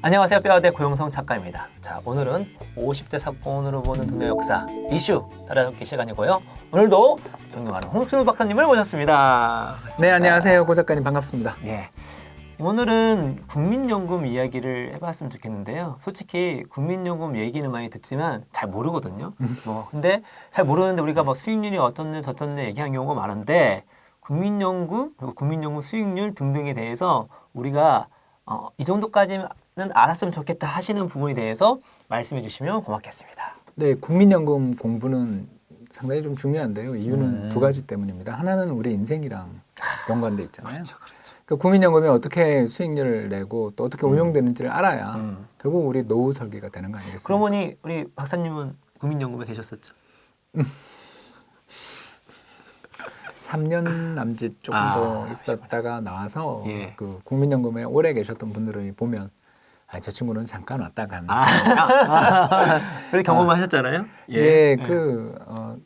안녕하세요. 뼈아대 고영성 작가입니다. 자, 오늘은 50대 사건으로 보는 돈의 역사 이슈 따라잡기 시간이고요. 오늘도 존경하는 홍순우 박사님을 모셨습니다. 반갑습니다. 네, 안녕하세요. 고 작가님 반갑습니다. 예. 오늘은 국민연금 이야기를 해봤으면 좋겠는데요. 솔직히 국민연금 얘기는 많이 듣지만 잘 모르거든요. 근데 잘 모르는데 우리가 뭐 수익률이 어쩐네 저쩐네 얘기하는 경우가 많은데 국민연금 그리고 국민연금 수익률 등등에 대해서 우리가 이 정도까지는 알았으면 좋겠다 하시는 부분에 대해서 말씀해 주시면 고맙겠습니다. 네, 국민연금 공부는 상당히 좀 중요한데요. 이유는 두 가지 때문입니다. 하나는 우리 인생이랑 연관돼 있잖아요. 그렇죠. 그러니까 국민연금이 어떻게 수익률을 내고 또 어떻게 운용되는지를 알아야 결국 우리 노후 설계가 되는 거 아니겠습니까? 그러고 보니 우리 박사님은 국민연금에 계셨었죠? 3년 남짓 조금 더 있었다가 나와서 예. 그 국민연금에 오래 계셨던 분들을 보면 저 친구는 잠깐 왔다 간. 그렇게 경험하셨잖아요? 예, 한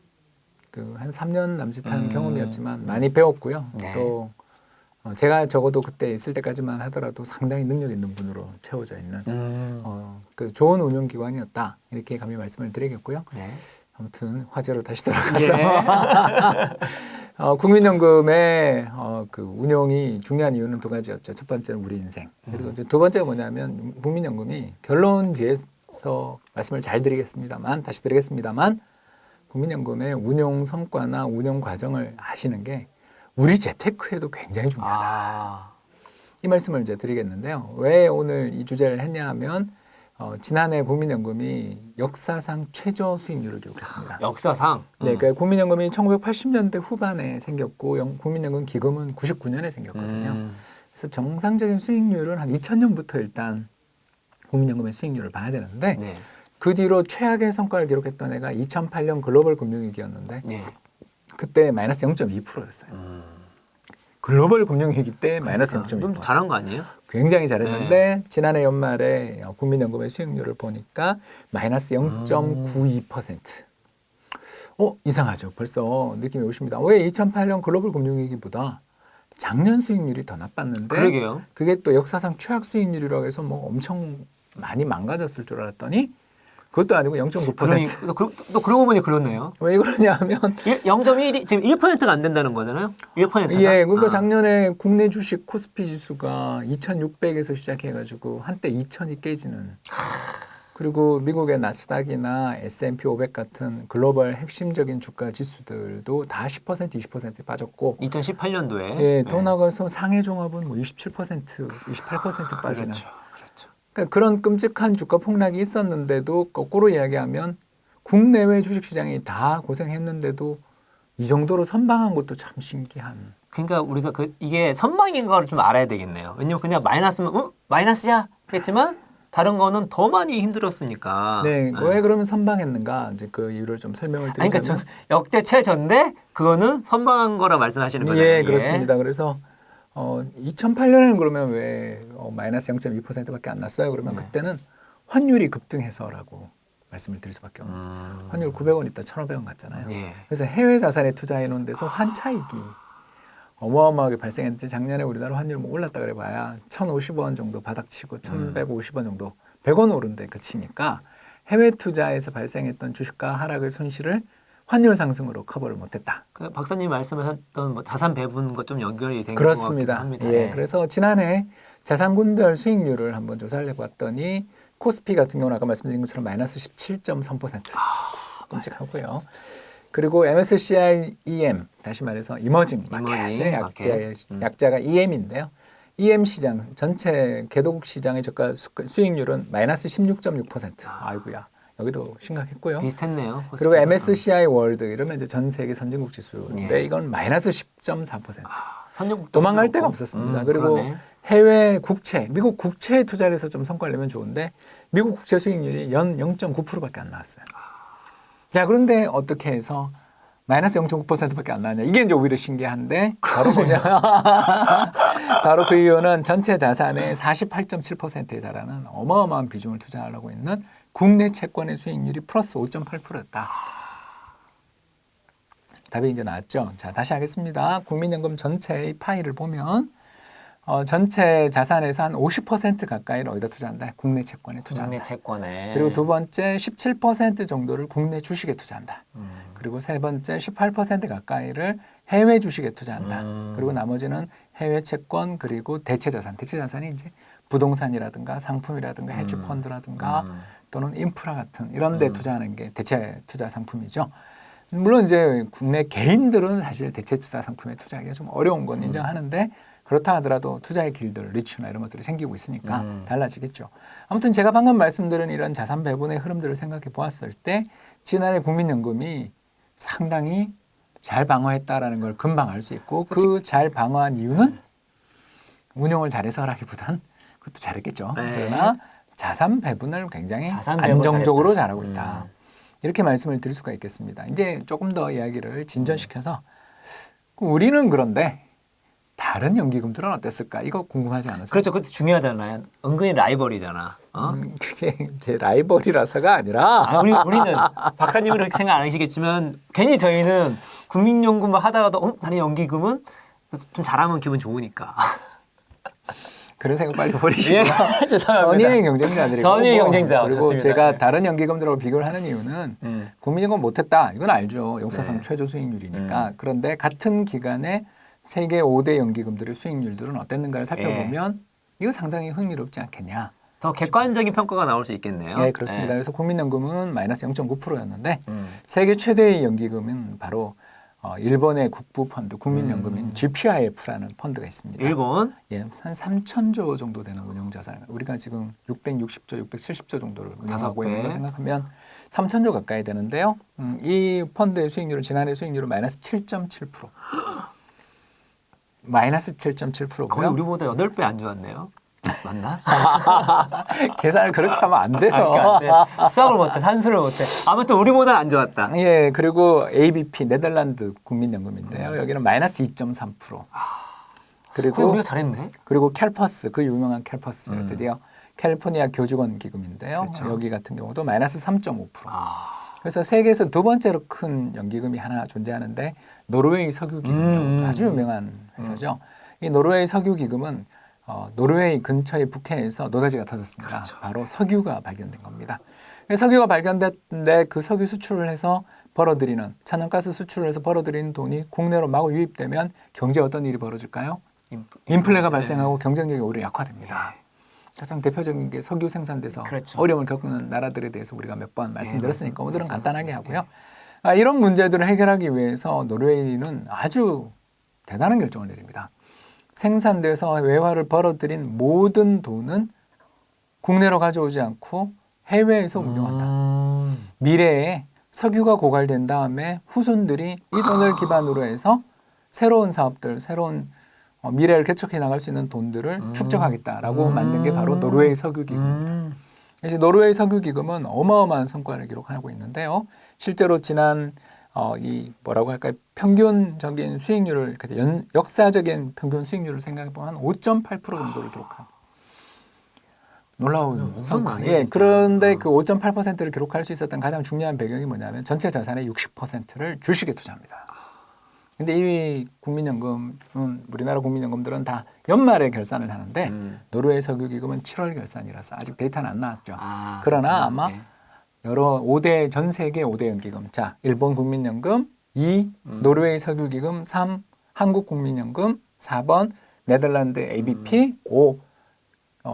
3년 남짓한 경험이었지만 많이 배웠고요. 네. 또 제가 적어도 그때 있을 때까지만 하더라도 상당히 능력 있는 분으로 채워져 있는 그 좋은 운용기관이었다. 이렇게 감히 말씀을 드리겠고요. 네. 아무튼 화제로 다시 돌아가서 국민연금의 그 운용이 중요한 이유는 두 가지였죠. 첫 번째는 우리 인생. 그리고 이제 두 번째가 뭐냐면 국민연금이 결론 뒤에서 말씀을 잘 드리겠습니다만 다시 드리겠습니다만 국민연금의 운용 성과나 운용 과정을 아시는 게 우리 재테크에도 굉장히 중요하다. 이 말씀을 이제 드리겠는데요. 왜 오늘 이 주제를 했냐 하면 지난해 국민연금이 역사상 최저 수익률을 기록했습니다. 역사상? 네, 그러니까 국민연금이 1980년대 후반에 생겼고 국민연금 기금은 99년에 생겼거든요. 그래서 정상적인 수익률은 한 2000년부터 일단 국민연금의 수익률을 봐야 되는데 네. 그 뒤로 최악의 성과를 기록했던 해가 2008년 글로벌 금융위기였는데 네. 그때 마이너스 0.2%였어요. 글로벌 금융위기 때 마이너스 0.2%. 좀 잘한 거 아니에요? 굉장히 잘했는데 지난해 연말에 국민연금의 수익률을 보니까 마이너스 0.92%. 이상하죠. 벌써 느낌이 오십니다. 왜 2008년 글로벌 금융위기보다 작년 수익률이 더 나빴는데 그러게요. 그게 또 역사상 최악 수익률이라고 해서 뭐 엄청 많이 망가졌을 줄 알았더니 그것도 아니고 0.9%. 또 그러고 보니 그렇네요. 왜 그러냐 하면 0.1이 지금 1%가 안 된다는 거잖아요. 1%가. 예, 그러니까 작년에 국내 주식 코스피 지수가 2,600에서 시작해가지고 한때 2,000이 깨지는. 그리고 미국의 나스닥이나 S&P 500 같은 글로벌 핵심적인 주가 지수들도 다 10%, 20% 빠졌고 2018년도에 예, 더 나가서 상해 종합은 뭐 27%, 28% 빠지는. 그렇죠. 그러니까 그런 끔찍한 주가 폭락이 있었는데도 거꾸로 이야기하면 국내외 주식시장이 다 고생했는데도 이 정도로 선방한 것도 참 신기한. 그러니까 우리가 이게 선방인 거를 좀 알아야 되겠네요. 왜냐면 그냥 마이너스면 마이너스야 했지만 다른 거는 더 많이 힘들었으니까. 네, 왜 그러면 선방했는가 이제 그 이유를 좀 설명을 드리자면. 그러니까 좀 역대 최저인데 그거는 선방한 거라 말씀하시는 거잖아요. 예, 그렇습니다. 그래서 2008년에는 그러면 왜 마이너스 0.2%밖에 안 났어요? 그러면 그때는 환율이 급등해서라고 말씀을 드릴 수밖에 없습니다. 환율 900원 있다 1,500원 갔잖아요. 예. 그래서 해외 자산에 투자해 놓은 데서 환차익이 어마어마하게 발생했는데 작년에 우리나라 환율 뭐 올랐다 그래 봐야 1,050원 정도 바닥치고 1,150원 정도 100원 오른 데 그치니까 해외 투자에서 발생했던 주식가 하락의 손실을 환율 상승으로 커버를 못했다. 그 박사님 말씀하셨던 뭐 자산 배분과 좀 연결이 된 것 같기도 그렇습니다. 합니다. 예, 그래서 지난해 자산군별 수익률을 한번 조사를 해봤더니 코스피 같은 경우는 아까 말씀드린 것처럼 마이너스 17.3%. 끔찍하고요. 그리고 MSCI EM, 다시 말해서 이머징 마켓의 약자가 EM인데요. EM 시장, 전체 개도국 시장의 저가 수익률은 마이너스 16.6%. 아이고야. 여기도 심각했고요. 비슷했네요. 그리고 MSCI 월드 이러면 이제 전 세계 선진국 지수인데 예. 이건 마이너스 10.4%. 선진국 도망갈 데가 없었습니다. 그리고 그러네. 해외 국채, 미국 국채에 투자를 해서 좀 성과를 내면 좋은데 미국 국채 수익률이 연 0.9%밖에 안 나왔어요. 자, 그런데 어떻게 해서 마이너스 0.9%밖에 안 나왔냐. 이게 이제 오히려 신기한데 바로 뭐냐. 바로 그 이유는 전체 자산의 48.7%에 달하는 어마어마한 비중을 투자하려고 있는 국내 채권의 수익률이 플러스 5.8%였다. 답이 이제 나왔죠. 자, 다시 하겠습니다. 국민연금 전체의 파이를 보면 전체 자산에서 한 50% 가까이를 어디다 투자한다? 국내 채권에 투자한다. 국내 채권에. 그리고 두 번째 17% 정도를 국내 주식에 투자한다. 그리고 세 번째 18% 가까이를 해외 주식에 투자한다. 그리고 나머지는 해외 채권 그리고 대체 자산. 대체 자산이 이제 부동산이라든가 상품이라든가 헤지 펀드라든가 또는 인프라 같은 이런 데 투자하는 게 대체 투자 상품이죠. 물론 이제 국내 개인들은 사실 대체 투자 상품에 투자하기가 좀 어려운 건 인정하는데 그렇다 하더라도 투자의 길들, 리츠나 이런 것들이 생기고 있으니까 달라지겠죠. 아무튼 제가 방금 말씀드린 이런 자산 배분의 흐름들을 생각해 보았을 때 지난해 국민연금이 상당히 잘 방어했다라는 걸 금방 알 수 있고 그 잘 방어한 이유는 운용을 잘해서라기보단 그것도 잘했겠죠. 네. 그러나 자산 배분을 굉장히 자산 배분을 안정적으로 잘했다. 잘하고 있다. 이렇게 말씀을 드릴 수가 있겠습니다. 이제 조금 더 이야기를 진전시켜서 우리는 그런데 다른 연기금들은 어땠을까? 이거 궁금하지 않으세요? 그렇죠. 그것도 중요하잖아요. 은근히 라이벌이잖아. 그게 제 라이벌이라서가 아니라 우리는 박사님은 그렇게 생각 안 하시겠지만 괜히 저희는 국민연금을 하다가도 다른 연기금은 좀 잘하면 기분 좋으니까. 그런 생각 빨리 버리시고 예, 죄송합니다. 선의의 경쟁자들이고 선의의 경쟁자. 그리고 좋습니다. 제가 네. 다른 연기금들하고 비교를 하는 이유는 국민연금 못했다. 이건 알죠. 역사상 네. 최저 수익률이니까. 그런데 같은 기간에 세계 5대 연기금들의 수익률들은 어땠는가를 살펴보면 이거 상당히 흥미롭지 않겠냐. 더 객관적인 평가가 나올 수 있겠네요. 네, 그렇습니다. 그래서 국민연금은 마이너스 0.9%였는데 세계 최대의 연기금은 바로 일본의 국부 펀드 국민연금인 GPIF라는 펀드가 있습니다. 일본. 예, 한 3,000조 정도 되는 운용 자산. 우리가 지금 660조, 670조 정도를 운영하고 5배. 있는 걸 생각하면 3,000조 가까이 되는데요. 이 펀드의 수익률은 지난해 수익률은 마이너스 7.7%. 마이너스 7.7%고요. 거의 우리보다 8배 안 좋았네요. 맞나? 계산을 그렇게 하면 안 돼요. 그러니까 안 돼. 수학을 못해, 산수를 못해. 아무튼 우리보다 안 좋았다. 예, 그리고 ABP 네덜란드 국민연금인데요. 여기는 마이너스 2.3%. 거의 그리고 우리가 잘했네. 그리고 캘퍼스, 그 유명한 캘퍼스 드디어 캘리포니아 교직원 기금인데요. 그렇죠. 여기 같은 경우도 마이너스 3.5%. 아, 그래서 세계에서 두 번째로 큰 연기금이 하나 존재하는데 노르웨이 석유기금이라고 아주 유명한 회사죠. 이 노르웨이 석유기금은 노르웨이 근처의 북해에서 노다지가 터졌습니다. 그렇죠. 바로 석유가 발견된 겁니다. 석유가 발견됐는데 그 석유 수출을 해서 벌어들이는 천연가스 수출을 해서 벌어들이는 돈이 국내로 마구 유입되면 경제에 어떤 일이 벌어질까요? 인플레가 발생하고 경쟁력이 오히려 약화됩니다. 가장 대표적인 게 석유 생산돼서 그렇죠. 어려움을 겪는 나라들에 대해서 우리가 몇 번 말씀드렸으니까 오늘은 간단하게 맞습니다. 하고요. 이런 문제들을 해결하기 위해서 노르웨이는 아주 대단한 결정을 내립니다. 생산돼서 외화를 벌어들인 모든 돈은 국내로 가져오지 않고 해외에서 운용한다. 미래에 석유가 고갈된 다음에 후손들이 이 돈을 기반으로 해서 새로운 사업들, 새로운 미래를 개척해 나갈 수 있는 돈들을 축적하겠다라고 만든 게 바로 노르웨이 석유기금입니다. 이제 노르웨이 석유기금은 어마어마한 성과를 기록하고 있는데요. 실제로 지난 이 뭐라고 할까요? 평균적인 수익률을 역사적인 평균 수익률을 생각해 보면 한 5.8% 정도를 기록합니다. 놀라운 성과. 아니에요, 예, 진짜. 그런데 그 5.8%를 기록할 수 있었던 가장 중요한 배경이 뭐냐면 전체 자산의 60%를 주식에 투자합니다. 근데 이 국민연금은 우리나라 국민연금들은 다 연말에 결산을 하는데 노르웨이 석유기금은 7월 결산이라서 아직 데이터는 안 나왔죠. 그러나 아마 여러 5대 전 세계 5대 연기금. 자, 일본 국민연금, 2 노르웨이 석유기금, 3 한국 국민연금, 4번 네덜란드 ABP, 5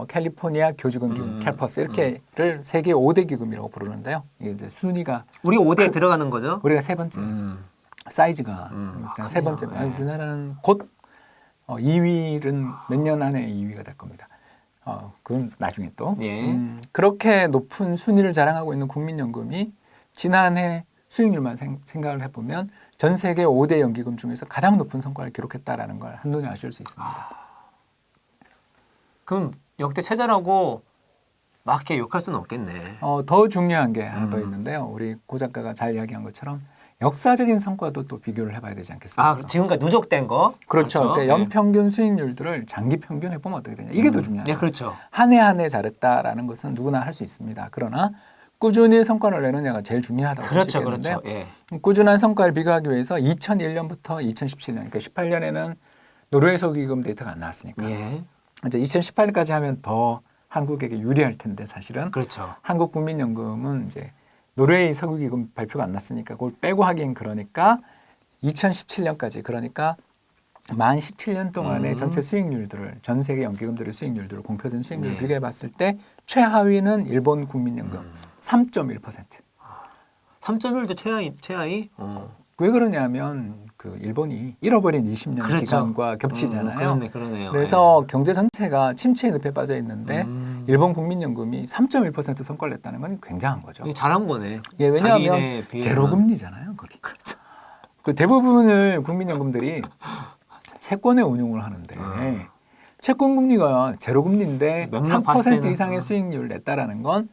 캘리포니아 교직원 기금 캘퍼스 이렇게를 세계 5대 기금이라고 부르는데요. 이게 이제 순위가 우리 5대에 들어가는 거죠? 우리가 세 번째. 사이즈가 일단 세 번째. 우리나라는 곧 2위는 몇 년 안에 2위가 될 겁니다. 그건 나중에 또. 예. 그렇게 높은 순위를 자랑하고 있는 국민연금이 지난해 수익률만 생각을 해보면 전 세계 5대 연기금 중에서 가장 높은 성과를 기록했다라는 걸 한눈에 아실 수 있습니다. 그럼 역대 최저라고 막 이렇게 욕할 수는 없겠네. 더 중요한 게 하나 더 있는데요. 우리 고 작가가 잘 이야기한 것처럼 역사적인 성과도 또 비교를 해봐야 되지 않겠습니까? 지금까지 누적된 거? 그렇죠. 그러니까 네. 연평균 수익률들을 장기 평균 해보면 어떻게 되냐. 이게 더 중요하죠. 네, 그렇죠. 한 해 한 해 잘했다라는 것은 누구나 할 수 있습니다. 그러나 꾸준히 성과를 내느냐가 제일 중요하다고 볼 수 그렇죠, 있겠는데요. 그렇죠. 예. 꾸준한 성과를 비교하기 위해서 2001년부터 2017년, 그러니까 18년에는 노르웨이 석유기금 데이터가 안 나왔으니까. 예. 이제 2018년까지 하면 더 한국에게 유리할 텐데 사실은 그렇죠. 한국국민연금은 이제 노르웨이 석유기금 발표가 안 났으니까 그걸 빼고 하긴 그러니까 2017년까지 그러니까 만 17년 동안의 전체 수익률들을 전 세계 연기금들의 수익률들을 공표된 수익률을 네. 비교해 봤을 때 최하위는 일본 국민연금 3.1%. 3.1도 최하위? 왜 그러냐면 그 일본이 잃어버린 20년 그렇죠. 기간과 겹치잖아요. 그러네요. 그래서 경제 전체가 침체의 늪에 빠져 있는데 음. 일본 국민연금이 3.1% 성과를 냈다는 건 굉장한 거죠. 이게 잘한 거네. 예, 왜냐하면 자기네 비해서는. 제로금리잖아요. 거기. 그렇죠. 그 대부분을 국민연금들이 채권에 운용을 하는데 채권 금리가 제로금리인데 몇몇 봤을 3% 때는, 이상의 수익률을 냈다라는 건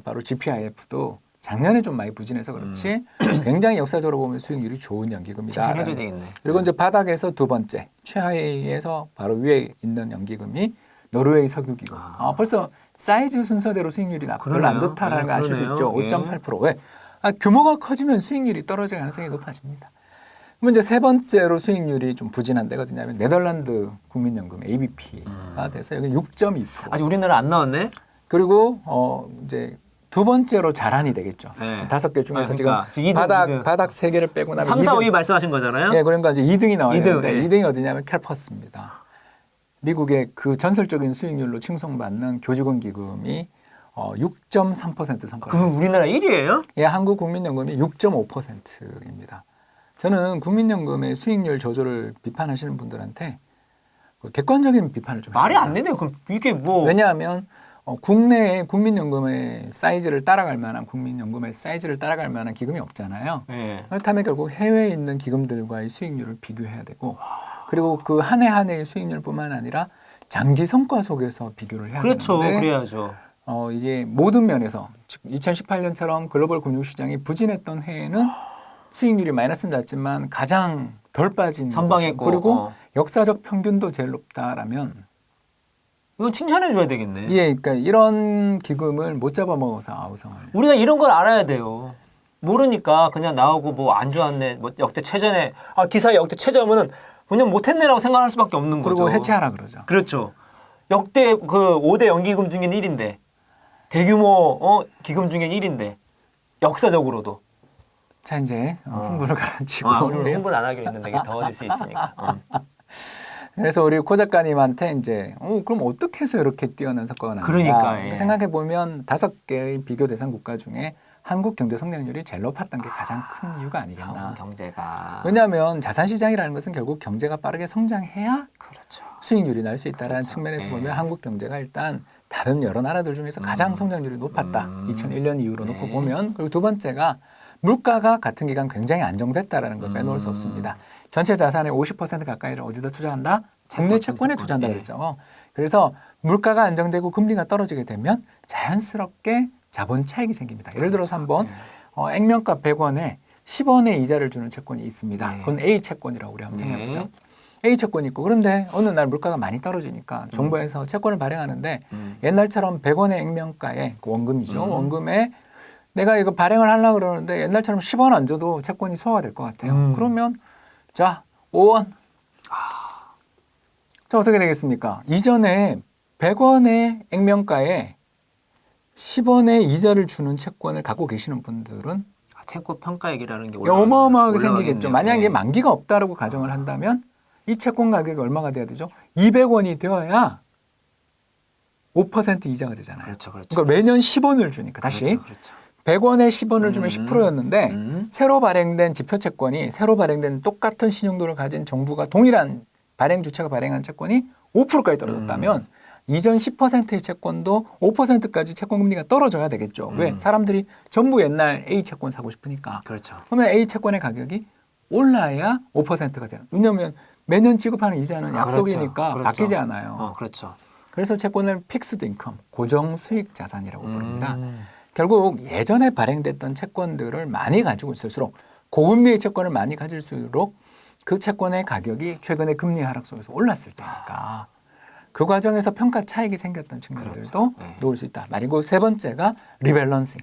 바로 GPIF도 작년에 좀 많이 부진해서 그렇지 굉장히 역사적으로 보면 수익률이 좋은 연기금이다. 칭찬해줘야 되겠네. 그리고 이제 바닥에서 두 번째 최하위에서 바로 위에 있는 연기금이 노르웨이 석유기금. 벌써 사이즈 순서대로 수익률이 별로 안 좋다라는 걸 아실 수 있죠. 그러네요. 5.8%. 왜? 규모가 커지면 수익률이 떨어질 가능성이 높아집니다. 그러면 이제 세 번째로 수익률이 좀 부진한 데가 어디냐면 네덜란드 국민연금 ABP가 돼서 여기 6.2%. 아직 우리나라 안 나왔네? 그리고 이제 두 번째로 자란이 되겠죠. 네. 5개 중에서 그러니까 지금 이등, 이등. 바닥 3개를 빼고 나면 3, 4, 5위 2등. 말씀하신 거잖아요? 예, 그러니까 이제 2등이 나와야 이등, 되는데 예. 2등이 어디냐면 캘퍼스입니다. 미국의 그 전설적인 수익률로 칭송받는 교직원 기금이 6.3% 성과를 그럼 우리나라 1위예요? 예, 한국국민연금이 6.5%입니다. 저는 국민연금의 수익률 저조를 비판하시는 분들한테 객관적인 비판을 좀 말이 해요. 안 되네요. 그럼 이게 뭐 왜냐하면 국내에 국민연금의 사이즈를 따라갈 만한 국민연금의 사이즈를 따라갈 만한 기금이 없잖아요. 예. 그렇다면 결국 해외에 있는 기금들과의 수익률을 비교해야 되고 그리고 그 한 해 한 해의 수익률뿐만 아니라 장기 성과 속에서 비교를 해야 그렇죠. 되는데 그래야죠. 이게 모든 면에서 즉 2018년처럼 글로벌 금융시장이 부진했던 해에는 수익률이 마이너스는 났지만 가장 덜 빠진 선방했고, 곳이고, 그리고 역사적 평균도 제일 높다라면 이건 칭찬해 줘야 되겠네. 예, 그러니까 이런 기금을 못 잡아먹어서 아우성을. 우리가 이런 걸 알아야 돼요. 모르니까 그냥 나오고 뭐 안 좋았네, 뭐 역대 최전에 기사에 역대 최저면은 그냥 못했네라고 생각할 수밖에 없는 거죠. 그리고 해체하라 그러죠. 그렇죠. 역대 그 5대 연기금 중엔 1인데 대규모 기금 중엔 1인데 역사적으로도. 자 이제 흥분을 가라앉히고 오늘 홍보는 안 하기로 했는데 이게 더워질 수 있으니까. 그래서 우리 고 작가님한테 이제 그럼 어떻게 해서 이렇게 뛰어난 성과가 나는가 그러니까, 예. 생각해 보면 5개의 비교 대상 국가 중에 한국 경제 성장률이 제일 높았던 게 가장 큰 이유가 아니겠나. 한국 경제가. 왜냐하면 자산시장이라는 것은 결국 경제가 빠르게 성장해야 그렇죠. 수익률이 날 수 있다는 그렇죠. 측면에서 예. 보면 한국 경제가 일단 다른 여러 나라들 중에서 가장 성장률이 높았다. 2001년 이후로 네. 놓고 보면. 그리고 두 번째가 물가가 같은 기간 굉장히 안정됐다라는 걸 빼놓을 수 없습니다. 전체 자산의 50% 가까이를 어디다 투자한다? 국내 채권에 투자한다 예. 그랬죠. 그래서 물가가 안정되고 금리가 떨어지게 되면 자연스럽게 자본 차익이 생깁니다. 예를 들어서 한번 액면가 100원에 10원의 이자를 주는 채권이 있습니다. 네. 그건 A 채권이라고 우리 한번 네. 생각해보죠. A 채권이 있고 그런데 어느 날 물가가 많이 떨어지니까 정부에서 채권을 발행하는데 옛날처럼 100원의 액면가에 그 원금이죠. 원금에 내가 이거 발행을 하려고 그러는데 옛날처럼 10원 안 줘도 채권이 소화가 될 것 같아요. 그러면 자 5원. 자 어떻게 되겠습니까? 이전에 100원의 액면가에 10원의 이자를 주는 채권을 갖고 계시는 분들은 채권 평가액이라는 게 어마어마하게 생기겠죠. 올라가겠네요. 만약에 예. 만기가 없다라고 가정을 한다면 이 채권 가격이 얼마가 돼야 되죠? 200원이 되어야 5% 이자가 되잖아요. 그렇죠, 그렇죠. 그러니까 매년 10원을 주니까 다시 그렇죠, 그렇죠. 100원에 10원을 주면 10%였는데 새로 발행된 지표채권이 새로 발행된 똑같은 신용도를 가진 정부가 동일한 발행 주체가 발행한 채권이 5%까지 떨어졌다면 이전 10%의 채권도 5%까지 채권 금리가 떨어져야 되겠죠. 왜? 사람들이 전부 옛날 A 채권 사고 싶으니까. 그렇죠. 그러면 A 채권의 가격이 올라야 5%가 되는. 왜냐하면 매년 지급하는 이자는 약속이니까 그렇죠. 바뀌지 않아요. 그렇죠. 그래서 채권을 픽스드 인컴, 고정 수익 자산이라고 부릅니다. 결국 예전에 발행됐던 채권들을 많이 가지고 있을수록 고금리의 채권을 많이 가질수록 그 채권의 가격이 최근에 금리 하락 속에서 올랐을 테니까 그 과정에서 평가 차익이 생겼던 측면들도 그렇죠. 네. 놓을 수 있다. 그리고 세 번째가 리밸런싱.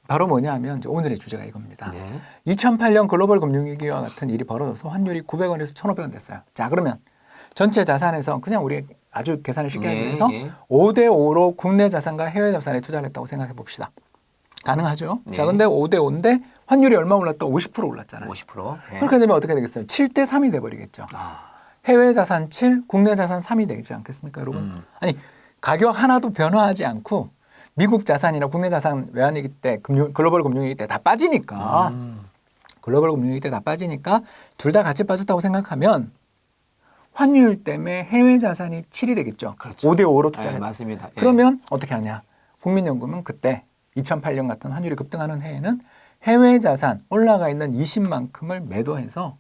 바로 뭐냐 하면 이제 오늘의 주제가 이겁니다. 네. 2008년 글로벌 금융위기와 같은 일이 벌어져서 환율이 900원에서 1,500원 됐어요. 자 그러면 전체 자산에서 그냥 우리 아주 계산을 쉽게 하기 예, 위해서 예. 5대 5로 국내 자산과 해외 자산에 투자를 했다고 생각해 봅시다. 가능하죠? 네. 자, 근데 5대 5인데 환율이 얼마 올랐다? 50% 올랐잖아요. 50%. 예. 그렇게 되면 어떻게 되겠어요? 7대 3이 돼버리겠죠. 아, 해외 자산 7, 국내 자산 3이 되지 않겠습니까, 여러분? 아니, 가격 하나도 변화하지 않고 미국 자산이나 국내 자산 외환위기 때, 글로벌 금융위기 때 다 빠지니까 글로벌 금융위기 때 다 빠지니까 둘 다 같이 빠졌다고 생각하면 환율 때문에 해외 자산이 7이 되겠죠. 그렇죠. 5대 5로 예, 투자를 했다. 맞습니다. 예. 그러면 어떻게 하냐? 국민연금은 그때 2008년 같은 환율이 급등하는 해에는 해외 자산 올라가 있는 20만큼을 매도해서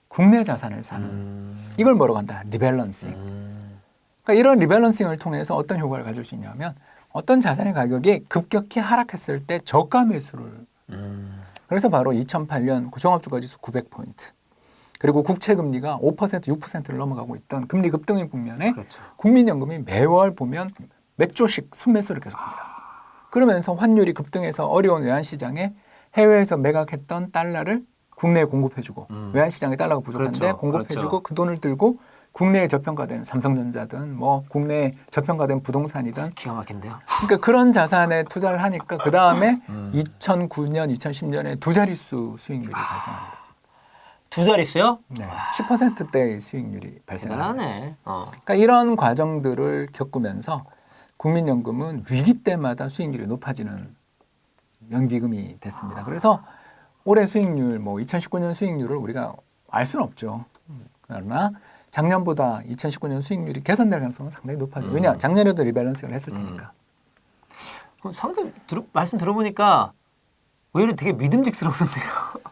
국내 자산을 사는 이걸 뭐라고 한다? 리밸런싱. 그러니까 이런 리밸런싱을 통해서 어떤 효과를 가질 수 있냐면 어떤 자산의 가격이 급격히 하락했을 때 저가 매수를 그래서 바로 2008년 종합주가지수 900포인트 그리고 국채금리가 5% 6%를 넘어가고 있던 금리 급등의 국면에 그렇죠. 국민연금이 매월 보면 몇 조씩 순매수를 계속합니다. 그러면서 환율이 급등해서 어려운 외환시장에 해외에서 매각했던 달러를 국내에 공급해주고 외환시장에 달러가 부족한데 그렇죠. 공급해주고 그렇죠. 그 돈을 들고 국내에 저평가된 삼성전자든 뭐 국내에 저평가된 부동산이든 기가 막힌데요. 그러니까 그런 자산에 투자를 하니까 그 다음에 2009년, 2010년에 두 자릿수 수익률이 발생합니다. 두 자릿수요? 네, 10%대의 수익률이 발생합니다. 대단하네. 그러니까 이런 과정들을 겪으면서 국민연금은 위기 때마다 수익률이 높아지는 연기금이 됐습니다. 그래서 올해 수익률, 뭐 2019년 수익률을 우리가 알 수는 없죠. 그러나 작년보다 2019년 수익률이 개선될 가능성은 상당히 높아져요. 왜냐? 작년에도 리밸런싱을 했을 테니까. 그럼 상대 말씀 들어보니까 오히려 되게 믿음직스러운데요.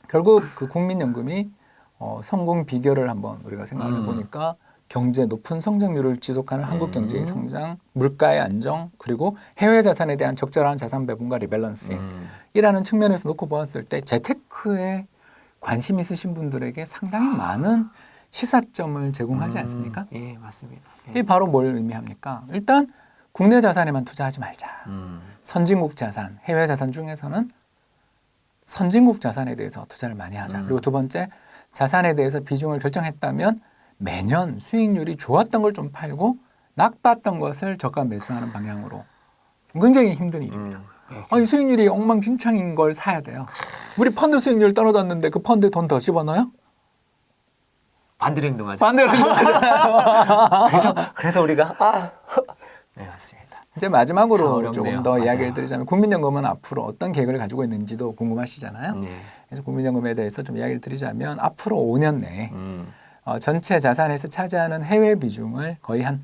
결국 그 국민연금이 성공 비결을 한번 우리가 생각을 해보니까 경제 높은 성장률을 지속하는 한국 경제의 성장, 물가의 안정, 그리고 해외 자산에 대한 적절한 자산 배분과 리밸런싱이라는 측면에서 놓고 보았을 때 재테크에 관심 있으신 분들에게 상당히 많은 시사점을 제공하지 않습니까? 예, 맞습니다. 예. 이게 바로 뭘 의미합니까? 일단 국내 자산에만 투자하지 말자. 선진국 자산, 해외 자산 중에서는 선진국 자산에 대해서 투자를 많이 하자. 그리고 두 번째, 자산에 대해서 비중을 결정했다면 매년 수익률이 좋았던 걸 좀 팔고 나빴던 것을 저가 매수하는 방향으로 굉장히 힘든 일입니다. 아니 수익률이 엉망진창인 걸 사야 돼요. 우리 펀드 수익률 떨어졌는데 그 펀드에 돈 더 집어넣어요? 반대로 행동하죠. 반대로 행동하잖아요. 그래서 우리가 네, 맞습니다. 이제 참 마지막으로 어렵네요. 조금 더 맞아요. 이야기를 드리자면 국민연금은 앞으로 어떤 계획을 가지고 있는지도 궁금하시잖아요. 네. 그래서 국민연금에 대해서 좀 이야기를 드리자면 앞으로 5년 내에 전체 자산에서 차지하는 해외 비중을 거의 한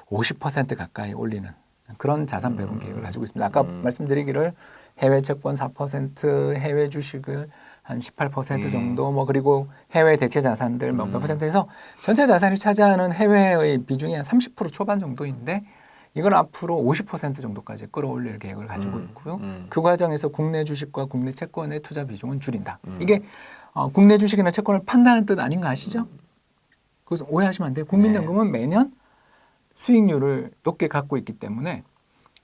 50% 가까이 올리는 그런 자산 배분 계획을 가지고 있습니다. 아까 말씀드리기를 해외 채권 4%, 해외 주식을 한 18% 정도, 뭐 그리고 해외 대체 자산들 몇 %에서 전체 자산이 차지하는 해외의 비중이 한 30% 초반 정도인데 이걸 앞으로 50% 정도까지 끌어올릴 계획을 가지고 있고요. 그 과정에서 국내 주식과 국내 채권의 투자 비중은 줄인다. 이게 국내 주식이나 채권을 판다는 뜻 아닌 거 아시죠? 그래서 오해하시면 안 돼요. 국민연금은 매년 수익률을 높게 갖고 있기 때문에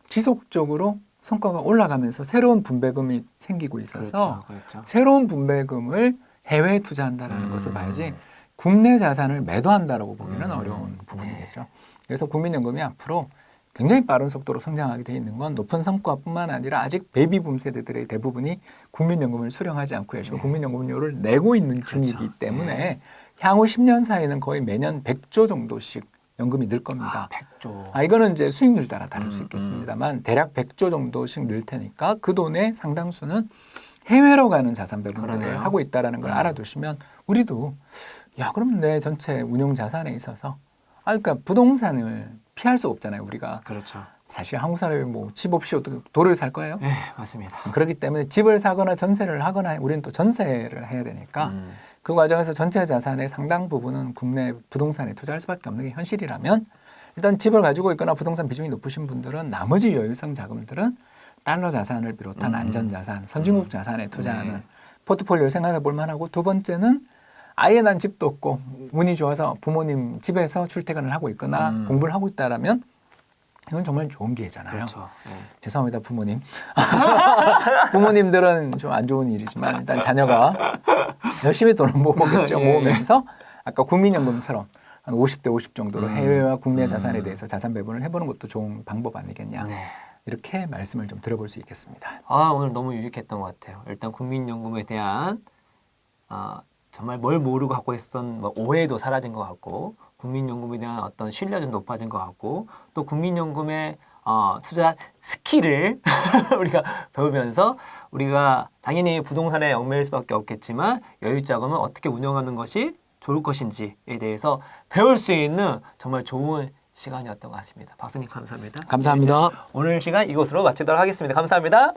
지속적으로 성과가 올라가면서 새로운 분배금이 생기고 있어서 그렇죠. 새로운 분배금을 해외에 투자한다는 것을 봐야지 국내 자산을 매도한다라고 보기는 어려운 부분이겠죠. 그래서 국민연금이 앞으로 굉장히 빠른 속도로 성장하게 돼 있는 건 높은 성과뿐만 아니라 아직 베이비붐 세대들의 대부분이 국민연금을 수령하지 않고 열심히 국민연금료를 내고 있는 중이기 때문에 향후 10년 사이에는 거의 매년 100조 정도씩 연금이 늘 겁니다. 100조. 이거는 이제 수익률 따라 다를 수 있겠습니다만 대략 100조 정도씩 늘 테니까 그 돈의 상당수는 해외로 가는 자산 배분들을 그러네요. 하고 있다는 걸 알아두시면 우리도 야 그럼 내 전체 운용 자산에 있어서 그러니까 부동산을 피할 수 없잖아요 우리가. 그렇죠. 사실 한국 사람이 뭐 집 없이 어떻게 도를 살 거예요? 네, 맞습니다. 그렇기 때문에 집을 사거나 전세를 하거나 우리는 또 전세를 해야 되니까 그 과정에서 전체 자산의 상당 부분은 국내 부동산에 투자할 수밖에 없는 게 현실이라면 일단 집을 가지고 있거나 부동산 비중이 높으신 분들은 나머지 여유성 자금들은 달러 자산을 비롯한 안전 자산, 선진국 자산에 투자하는 포트폴리오를 생각해 볼 만하고 두 번째는 아예 난 집도 없고 운이 좋아서 부모님 집에서 출퇴근을 하고 있거나 공부를 하고 있다라면 이건 정말 좋은 기회잖아요. 그렇죠. 네. 죄송합니다 부모님. 부모님들은 좀 안 좋은 일이지만 일단 자녀가 열심히 돈을 모으겠죠. 예. 모으면서 아까 국민연금처럼 한 50대 50 정도로 해외와 국내 자산에 대해서 자산 배분을 해보는 것도 좋은 방법 아니겠냐. 네. 이렇게 말씀을 좀 들어볼 수 있겠습니다. 오늘 너무 유익했던 것 같아요. 일단 국민연금에 대한 정말 뭘 모르고 갖고 있었던 뭐 오해도 사라진 것 같고, 국민연금에 대한 어떤 신뢰도 높아진 것 같고, 또 국민연금의 투자 스킬을 우리가 배우면서 우리가 당연히 부동산에 얽매일 수밖에 없겠지만 여유자금을 어떻게 운영하는 것이 좋을 것인지에 대해서 배울 수 있는 정말 좋은 시간이었던 것 같습니다. 박사님 감사합니다. 감사합니다. 오늘 시간 이것으로 마치도록 하겠습니다. 감사합니다.